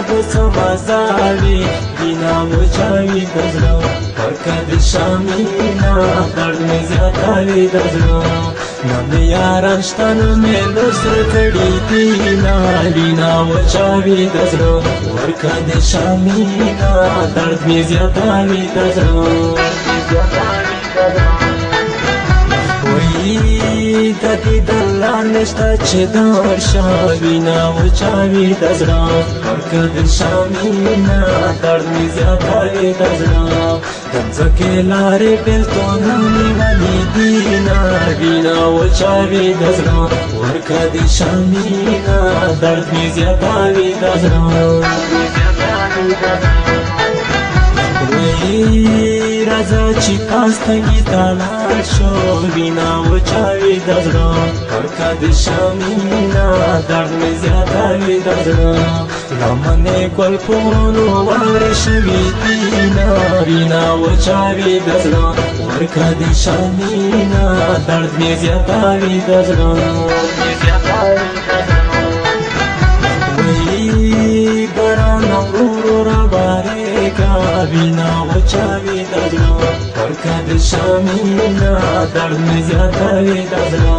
به څه مزه وي وینه وچوي د زړه ورکه د شامینا درد مې زیاتوي د زړه نه مې یاران شته نه مې لسر کړي دي نه وینه وچوي د زړه ورکه د شامینا درد مې زیاتوي د زړه وی د دې دلار نشته چې درشه وینه وچوي د زړه ورکه د شامینا درد مې زیاتوي د زړه د ځمکې لارې بېلتونه نیولي دي نه وینه وچوي د زړه ورکه د شامینا درد مې زیاتوي د زړه راځه چې کاستنګي ته لاړ شو وینه وچوي د زړه ورکه د شامینا درد مې زیاتوي د زړه لمنې ګل په غرونو واړې شوي دي نه وینه وچوي د زړه ورکه د شامینا درد مې زیاتوي د زړه باران ورو رابارېږه وینه وچوي د زړه ورکه د شامینا درد مې زیاتوي د زړه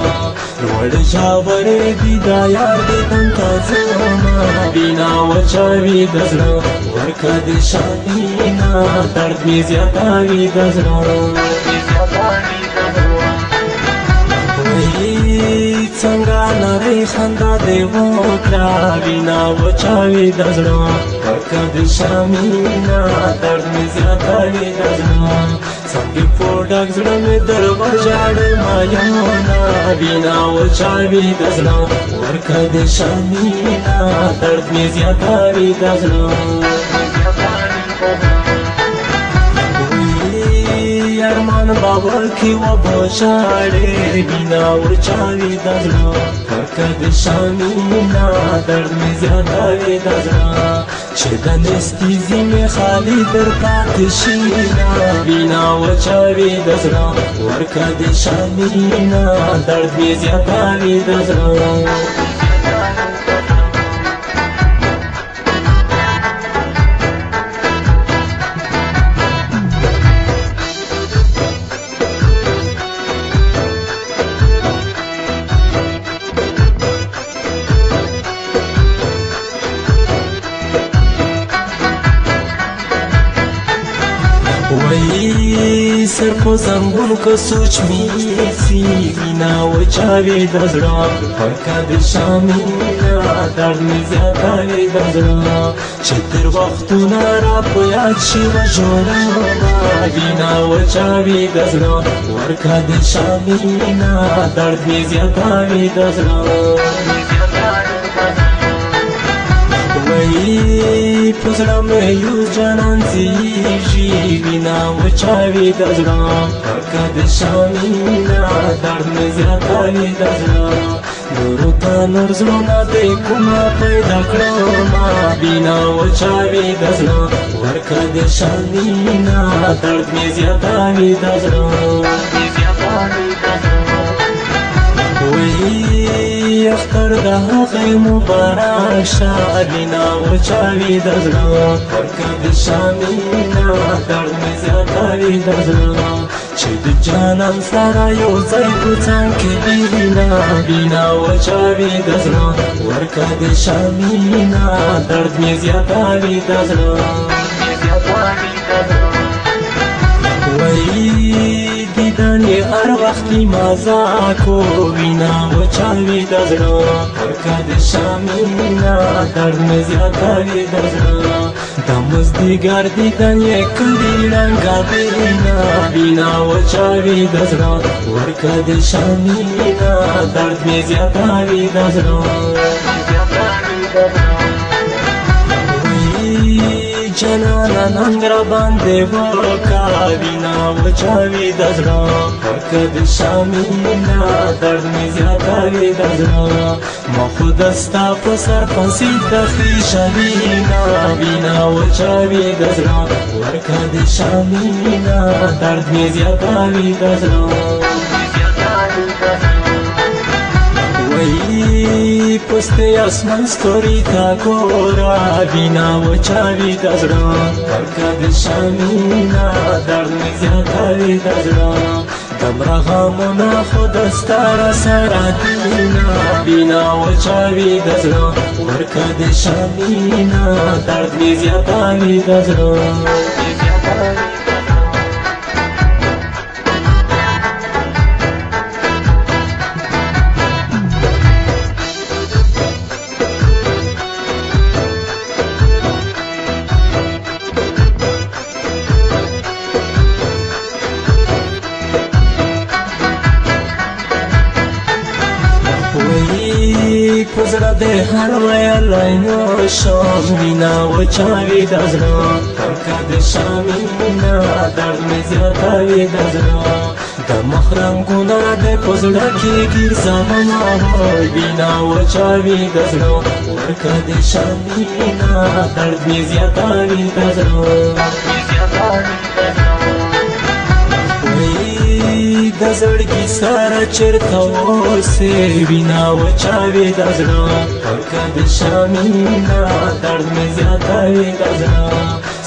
لوړ ژورې دي دا یار دې دلته ځمه وینه وچوي د زړه ورکه د شامینا درد مې زیاتوي د زړه څنګه نری خندا دې وکړه وینه وچوي د زړه ورکه د شامینا درد مې زیاتوي د زړه څنګه په ډک زړه مې در وژاړمه یونه وینه وچوي د زړه ورکه د شامینا درد مې زیاتوي د زړه ارمان باور کی و بوشاړې وینه وچوي د زړه ورکه د شامینا درد مې زیاتوي د زړه چې د نستیزي مې خالي در پاتې شي نه وینه وچوي د زړه ورکه د شامینا درد مې زیاتوي د زړه وی سر په زنګون که سوچ می سی وینه وچوي د زړه ورکه د شامینا درد مې زیاتوي د زړه چې تېر وختونه را په یاد شي وژړمه وینه وچوي د زړه ورکه د شامینا درد مې زیاتوي د زړه په زړه مې یو جانان زیږي وینه وچوي د زړه ورکه د شامینا درد مې زیاتوي د زړه نورو ته نور زړونه دې کومه پیدا کړمه وینه وچوي د زړه ورکه د شامینا درد مې زیاتوي د زړه اختر د هغې مبارک شه وینه وچوي د زړه ورکه د شامینا درد مې زیاتوي د زړه چې د جانان سره یو ځای په څنګ کې وینه وچوي د زړه ورکه د شامینا درد مې زیاتوي د زړه دیدن هر وختي مزاکو وینه وچوي د زړه ورکه د شامینا درد مې زیاتوي د زړه د مزدیګر دیدن یې کړي ړنګه وینه وچوي د زړه ورکه د شامینا درد مې زیاتوي د زړه جانانا ننګ را باندې وکړه وینه وچوي د زړه ورکه د شامینا درد مې زیاتوي د زړه ما خو د ستا په سر پسې تخیشه وینه وچوي د زړه ورکه د شامینا درد مې زیاتوي د زړه په پستی اسمان ستوری تا گورا بینا و چاوی دزرا ورکا دشامینا درد می زیاداوی دزرا دمرا غامونا خود استارا سراتینا بینا و چاوی دزرا ورکا دشامینا درد می زیاداوی دزرا پزړه د هر ویلی نو شام وینا وچاوي د زړه ورکه د شامینا درد مې زیاتوي د زړه د مخ رنګونه د پزړه کې ګرځومه وای وینا وچاوي د زړه ورکه د شامینا درد مې زیاتوي د زړه د زړګي سره چیرته اوسې وینا وچاوي د زړه ورکه د شامینا درد مې زیاتوي د زړه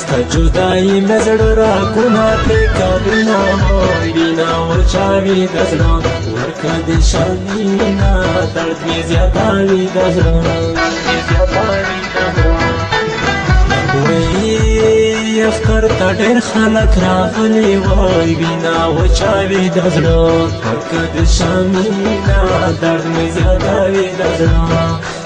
ستا جدایي مې زړه راګونه پرې کوینه وای وینا وچاوي د زړه ورکه د شامینا درد مې زیاتوي د زړه اختر ته ډېر خلک راغلي وای وینا وچاوي د زړه ورکه د شامینا درد مې زیاتوي د زړه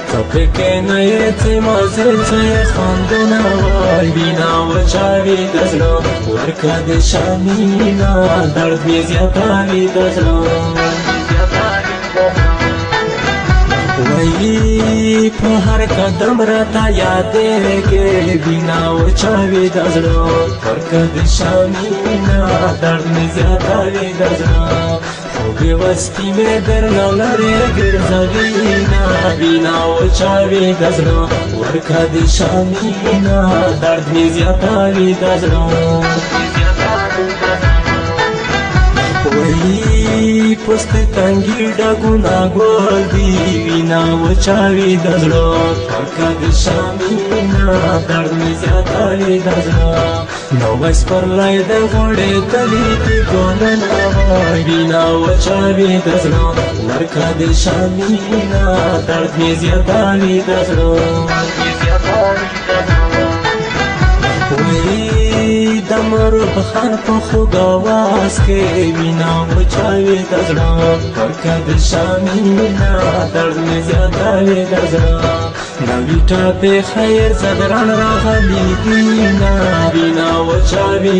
ته پکې نه یې څه مزې څه یې خوندونه وای وینا وچاوي د زړه ورکه د شامینا درد مې زیاتوي د زړه وای په هر قدم راته یادېږې وینا وچاوي د زړه ورکه د شامینا درد مې زیاتوي د زړه خو بېوسکي مې درنه لرې ګرځوینه وینا وچاوي د زړه ورکه د شامینا درد مې زیاتوي د زړه وای پست تنګي ډګونه ګول دی وینا وچاوي د زړه ورکه د شامینا درد مې زیاتوي د زړه نو وس پر لای د غوړې تلې دي ګلونه وای وینا وچاوي د زړه ورکه د شامینا درد مې زیاتوي د زړه د مرو په خان په خوږ اواز کې وینا وچاوي د زړه ورکه د شامینا درد مې زیاتوي د زړه نوي ټاپې خیر زدران راغلي دي وینا وچاوي